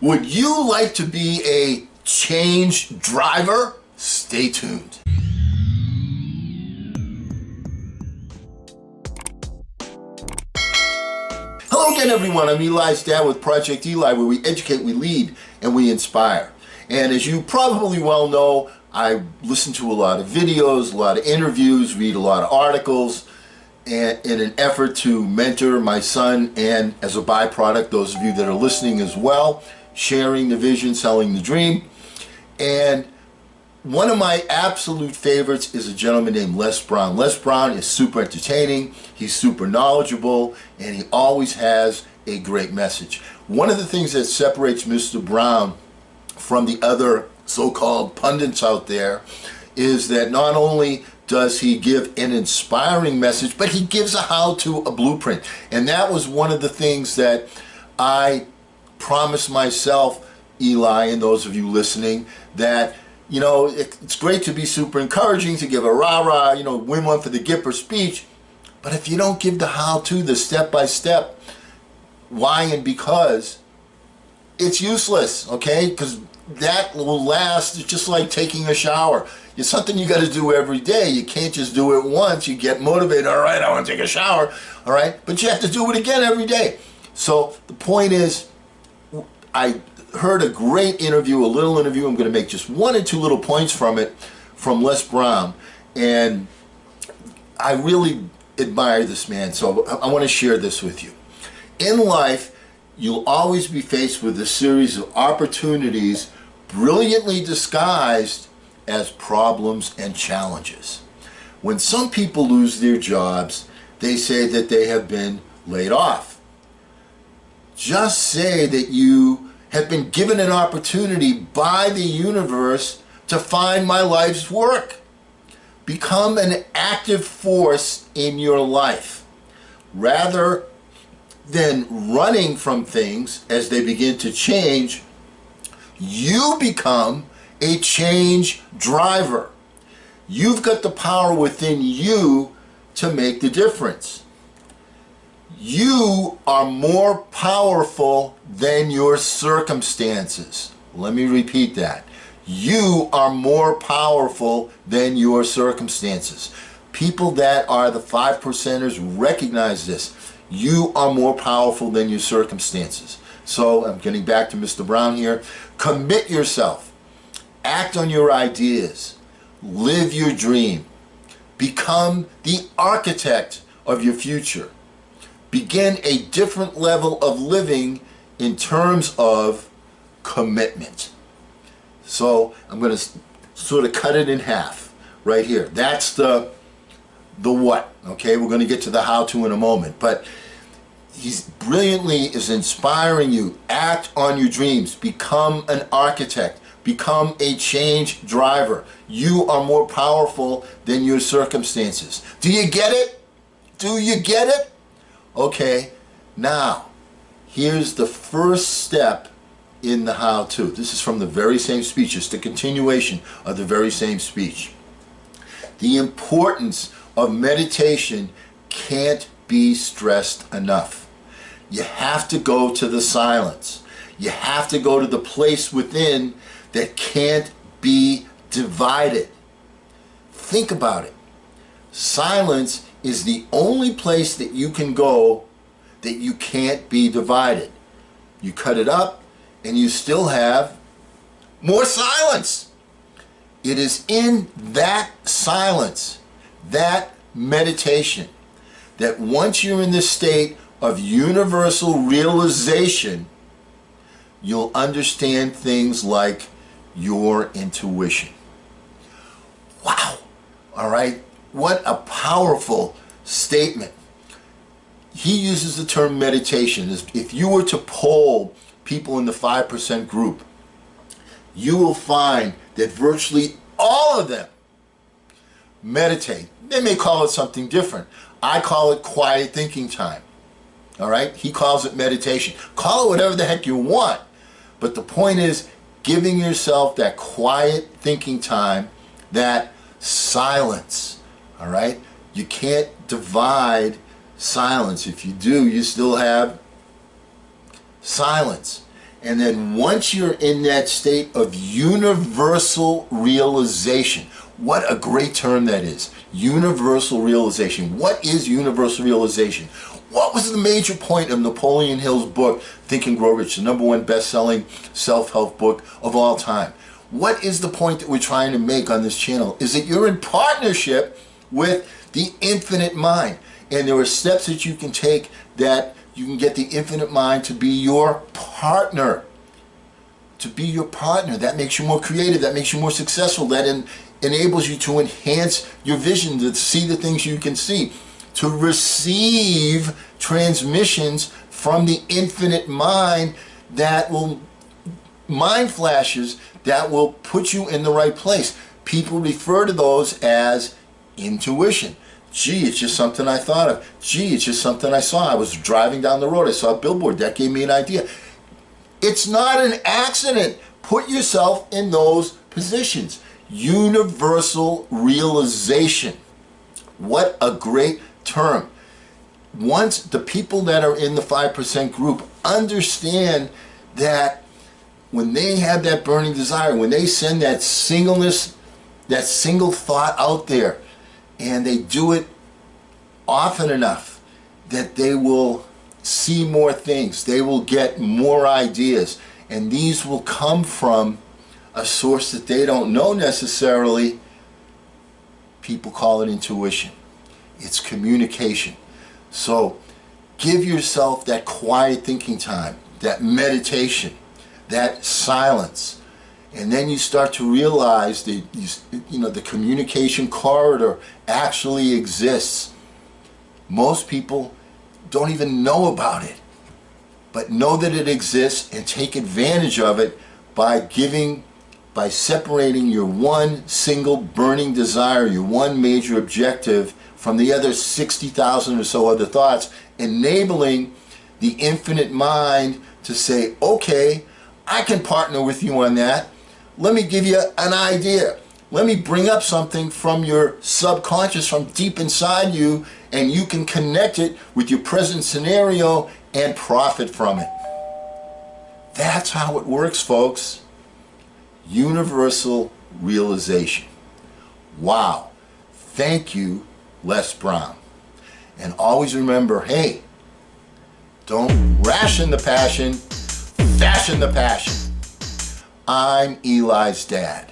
Would you like to be a change driver? Stay tuned. Hello again, everyone. I'm Eli's dad with Project Eli, where we educate, we lead, and we inspire. And as you probably well know, I listen to a lot of videos, a lot of interviews, read a lot of articles, and in an effort to mentor my son, and as a byproduct, those of you that are listening as well, sharing the vision, selling the dream. And one of my absolute favorites is a gentleman named Les Brown. Les Brown is super entertaining, he's super knowledgeable, and he always has a great message. One of the things that separates Mr. Brown from the other so-called pundits out there is that not only does he give an inspiring message, but he gives a how-to, a blueprint. And that was one of the things that I promised myself, Eli, and those of you listening, that you know, it's great to be super encouraging, to give a rah-rah, you know, win one for the Gipper speech, but if you don't give the how-to, the step-by-step, why and because, it's useless, okay? Because that will last. It's just like taking a shower. It's something you got to do every day. You can't just do it once. You get motivated, all right, I want to take a shower, all right? But you have to do it again every day. So the point is, I heard a great interview, a little interview. I'm going to make just one or two little points from it, from Les Brown, and I really admire this man, so I want to share this with you. In life, you'll always be faced with a series of opportunities brilliantly disguised as problems and challenges. When some people lose their jobs, they say that they have been laid off. Just say that you have been given an opportunity by the universe to find my life's work. Become an active force in your life. Rather than running from things as they begin to change, you become a change driver. You've got the power within you to make the difference. You are more powerful than your circumstances. Let me repeat that. You are more powerful than your circumstances. People that are the 5%ers recognize this. You are more powerful than your circumstances. So I'm getting back to Mr. Brown here. Commit yourself. Act on your ideas. Live your dream. Become the architect of your future. Begin a different level of living in terms of commitment. So I'm going to sort of cut it in half right here. That's the what, okay? We're going to get to the how-to in a moment. But he's brilliantly is inspiring you. Act on your dreams. Become an architect. Become a change driver. You are more powerful than your circumstances. Do you get it? Do you get it? Okay, now, here's the first step in the how-to. This is from the very same speech. It's the continuation of the very same speech. The importance of meditation can't be stressed enough. You have to go to the silence. You have to go to the place within that can't be divided. Think about it. Silence is the only place that you can go that you can't be divided. You cut it up and you still have more silence. It is in that silence, that meditation, that once you're in this state of universal realization, you'll understand things like your intuition. Wow. All right. What a powerful statement. He uses the term meditation. If you were to poll people in the 5% group, you will find that virtually all of them meditate. They may call it something different. I call it quiet thinking time. All right? He calls it meditation. Call it whatever the heck you want. But the point is giving yourself that quiet thinking time, that silence. All right? You can't divide silence. If you do, you still have silence. And then once you're in that state of universal realization, what a great term that is. Universal realization. What is universal realization? What was the major point of Napoleon Hill's book, Think and Grow Rich, the #1 best-selling self-help book of all time? What is the point that we're trying to make on this channel? Is that you're in partnership with the infinite mind. And there are steps that you can take that you can get the infinite mind to be your partner. To be your partner. That makes you more creative. That makes you more successful. That enables you to enhance your vision, to see the things you can see. To receive transmissions from the infinite mind that will, mind flashes that will put you in the right place. People refer to those as intuition. Gee, it's just something I thought of. Gee, it's just something I saw. I was driving down the road. I saw a billboard. That gave me an idea. It's not an accident. Put yourself in those positions. Universal realization. What a great term. Once the people that are in the 5% group understand that when they have that burning desire, when they send that singleness, that single thought out there, and they do it often enough, that they will see more things, they will get more ideas, and these will come from a source that they don't know necessarily. People call it intuition. It's communication. So give yourself that quiet thinking time, that meditation, that silence, and then you start to realize that the communication corridor actually exists. Most people don't even know about it, but know that it exists and take advantage of it by separating your one single burning desire, your one major objective, from the other 60,000 or so other thoughts, enabling the infinite mind to say, okay, I can partner with you on that. Let me give you an idea. Let me bring up something from your subconscious, from deep inside you, and you can connect it with your present scenario and profit from it. That's how it works, folks. Universal realization. Wow. Thank you, Les Brown. And always remember, hey, don't ration the passion, fashion the passion. I'm Eli's dad.